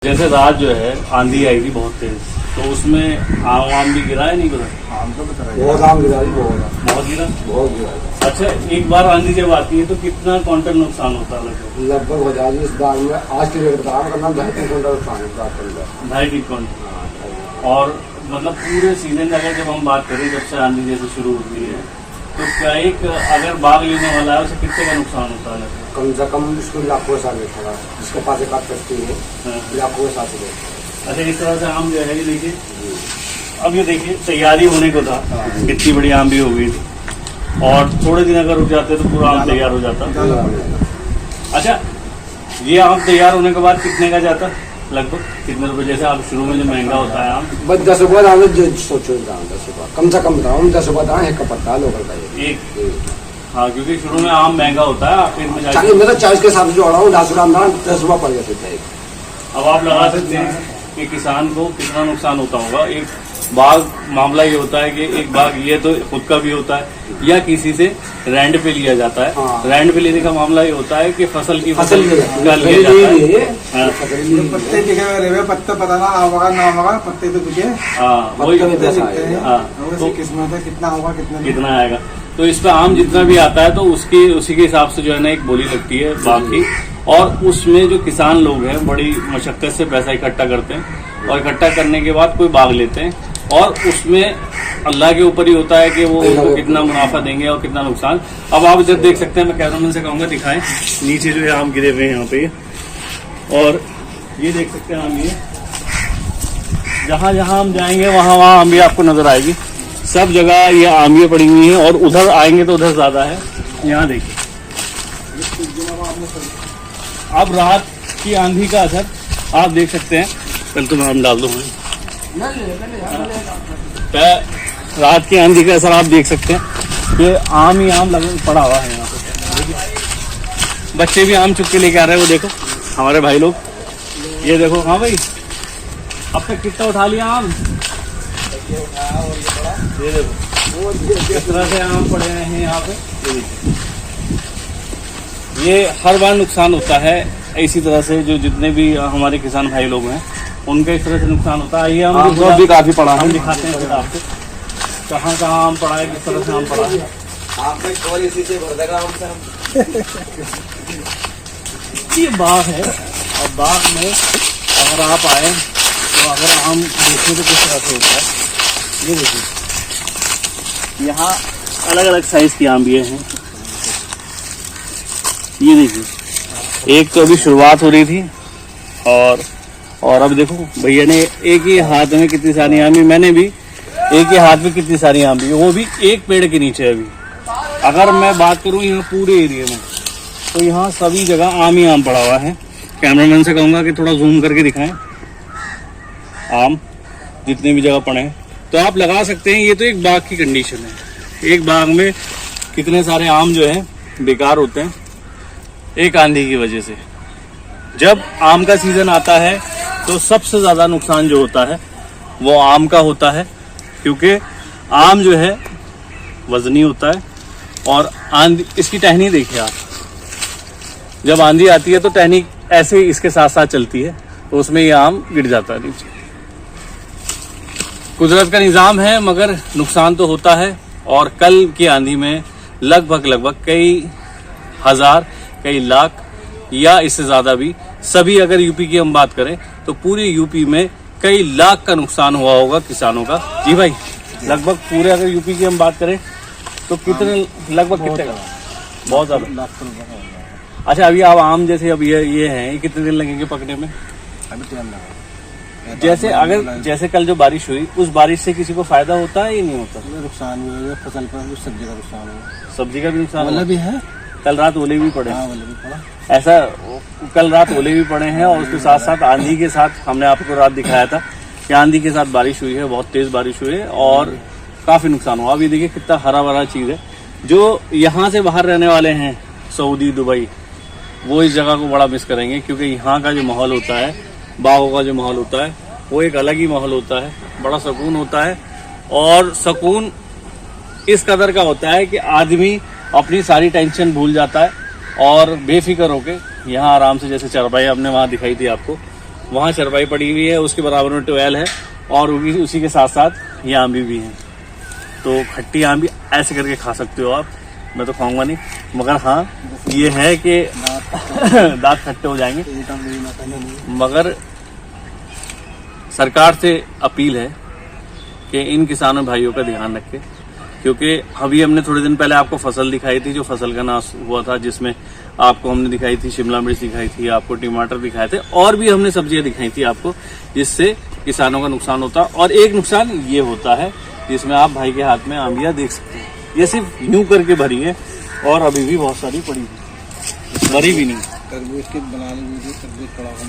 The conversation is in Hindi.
जैसे रात जो है आंधी आई थी बहुत तेज, तो उसमें आम भी गिरा है नहीं गिरा? आम तो बता बहुत आम गिरा, बहुत गिरा, बहुत गिरा। अच्छा, एक बार आंधी जब आती है तो कितना क्विंटल नुकसान होता है? लगभग हो जाएगी इस बार में। आज के रेट बता रहा हूँ 2.5 क्विंटल नुकसान होता है। 2.5 क्विंटल। और मतलब पूरे सीजन अगर जब हम बात करें, जब से आंधी जैसे शुरू होती है, तो क्या एक अगर बाग लेने वाला है उसे कितने का नुकसान होता है? कम से कम इसको लाखों साल खड़ा, जिसके पास एक करती है लाखों साथ। अच्छा, इस तरह से आम जो है, ये देखिए, अब ये देखिए तैयारी होने को था, कितनी बड़ी आम भी हो गई थी, और थोड़े दिन अगर रुक जाते तो पूरा आम तैयार हो जाता। अच्छा, ये आम तैयार होने के बाद कितने का जाता लगभग? कितने रुपए? जैसे आप शुरू में जो महंगा होता है आम, बस 10 रुपये दाम, जो सोचो दाम 10 रुपये, कम से कम बताओ 10 रुपये दाम एक का पड़ता है लोकल का एक। हाँ, क्योंकि शुरू में आम महंगा होता है, फिर में मैं तो 40 के हिसाब से जोड़ा हूँ, 10 रुपये दाम 10 रुपये पड़ जाते। अब आप लगा सकते हैं कि किसान को कितना नुकसान होता होगा। एक बाग मामला ये होता है कि एक बाग ये तो खुद का भी होता है या किसी से रेंट पे लिया जाता है। हाँ। रेंट पे लेने का मामला ये होता है कि फसल की फसल लिया जाता है। पत्ते दिखे हुए, पत्ता पता ना होगा ना होगा, पत्ते तो दिखे। हाँ, वही तो किस्मत है, कितना होगा कितना आएगा। तो इस पे आम जितना भी आता है तो उसी के हिसाब से जो है ना एक बोली लगती है बाग की, और उसमें जो किसान लोग हैं बड़ी मशक्कत से पैसा इकट्ठा करते हैं, और इकट्ठा करने के बाद कोई बाग लेते हैं, और उसमें अल्लाह के ऊपर ही होता है कि वो उनको कितना मुनाफा देंगे और कितना नुकसान। अब आप इधर देख सकते हैं, मैं कैमरामैन से कहूँगा दिखाएं, नीचे जो है आम गिरे हुए हैं यहाँ पे, और ये देख सकते हैं आम, ये जहाँ जहाँ हम जाएंगे वहाँ वहाँ आम भी आपको नजर आएगी। सब जगह ये आमियाँ पड़ी हुई हैं, और उधर आएंगे तो उधर ज्यादा है। यहाँ देखिए, अब रात की आंधी का असर आप देख सकते हैं। पहले तो मैं आम डाल दूँ। रात की आंधी का असर आप देख सकते हैं कि आम ही आम लगभग पड़ा हुआ है यहाँ पे। देखिए, बच्चे भी आम चुप के लेके आ रहे हैं, वो देखो हमारे भाई लोग, ये देखो। हाँ भाई, अब तक कितना उठा लिया आम? ये देखो किस तरह से आम पड़े हैं यहाँ पे। ये देखिए, ये हर बार नुकसान होता है इसी तरह से। जो जितने भी हमारे किसान भाई लोग हैं उनका इस तरह से नुकसान होता है। ये हम भी काफी पड़ा, हम दिखाते हैं आपको कहाँ कहाँ आम पड़ा है, किस तरह से आम पड़ा है। ये बाग है, और बाग में अगर आप आए तो अगर आम देखें तो किस तरह से होता है। ये देखिए, यहाँ अलग अलग साइज की आम भी हैं। ये देखिए, एक तो अभी शुरुआत हो रही थी, और अब देखो भैया ने एक ही हाथ में कितनी सारी आम, मैंने भी एक ही हाथ में कितनी सारी आम भी, वो भी एक पेड़ के नीचे। अभी अगर मैं बात करूँ यहाँ पूरे एरिया में, तो यहाँ सभी जगह आम ही आम पड़ा हुआ है। कैमरामैन से कहूँगा कि थोड़ा जूम करके दिखाएं आम जितने भी जगह पड़े हैं, तो आप लगा सकते हैं ये तो एक बाग की कंडीशन है। एक बाग में कितने सारे आम जो है बेकार होते हैं एक आंधी की वजह से। जब आम का सीजन आता है तो सबसे ज्यादा नुकसान जो होता है वो आम का होता है, क्योंकि आम जो है वजनी होता है, और आंधी, इसकी टहनी देखिए आप, जब आंधी आती है तो टहनी ऐसे ही इसके साथ साथ चलती है, तो उसमें ये आम गिर जाता है नीचे। कुदरत का निज़ाम है, मगर नुकसान तो होता है। और कल की आंधी में लगभग कई हजार, कई लाख या इससे ज़्यादा भी, सभी अगर यूपी की हम बात करें तो पूरे यूपी में कई लाख का नुकसान हुआ होगा किसानों का। जी भाई, लगभग पूरे अगर यूपी की हम बात करें तो कितने, लगभग कितने का? बहुत ज़्यादा। अच्छा, अभी आप आम जैसे अब ये हैं, ये कितने दिन लगेंगे पकने में? अभी टाइम लगा। जैसे कल जो बारिश हुई, उस बारिश से किसी को फायदा होता है या नहीं होता? नुकसान भी हुआ, फसल पर सब्जी का नुकसान हुआ। सब्जी का भी नुकसान वाला भी है। कल रात ओले भी पड़े। हाँ, वाला भी पड़ा। ऐसा कल रात ओले भी पड़े हैं, और उसके साथ साथ आंधी के साथ, हमने आपको रात दिखाया था कि आंधी के साथ बारिश हुई है, बहुत तेज बारिश हुई है, और काफी नुकसान हुआ। अभी देखिए कितना हरा भरा चीज है। जो यहाँ से बाहर रहने वाले हैं, सऊदी, दुबई, वो इस जगह को बड़ा मिस करेंगे, क्योंकि यहाँ का जो माहौल होता है, बागों का जो माहौल होता है, वो एक अलग ही माहौल होता है, बड़ा सुकून होता है। और सुकून इस कदर का होता है कि आदमी अपनी सारी टेंशन भूल जाता है, और बेफिक्र होके यहाँ आराम से, जैसे चरपाई हमने वहाँ दिखाई थी आपको, वहाँ चरपाई पड़ी हुई है, उसके बराबर में ट्वेल है, और उसी के साथ साथ ये आंबी भी है। तो खट्टी आंबी ऐसे करके खा सकते हो आप, मैं तो खाऊंगा नहीं, मगर हाँ ये है कि दांत खट्टे हो जाएंगे। मगर सरकार से अपील है कि इन किसानों भाइयों का ध्यान रखें, क्योंकि अभी हमने थोड़े दिन पहले आपको फसल दिखाई थी, जो फसल का नाश हुआ था, जिसमें आपको हमने दिखाई थी शिमला मिर्च दिखाई थी, आपको टमाटर दिखाए थे, और भी हमने सब्जियां दिखाई थी आपको, जिससे किसानों का नुकसान होता। और एक नुकसान ये होता है जिसमें आप भाई के हाथ में आंबियां देख सकते हैं, ये सिर्फ यूं करके भरी है और अभी भी बहुत सारी पड़ी है, भरी भी नहीं। तरबूज के बनाने में तरबूज पड़ा हुआ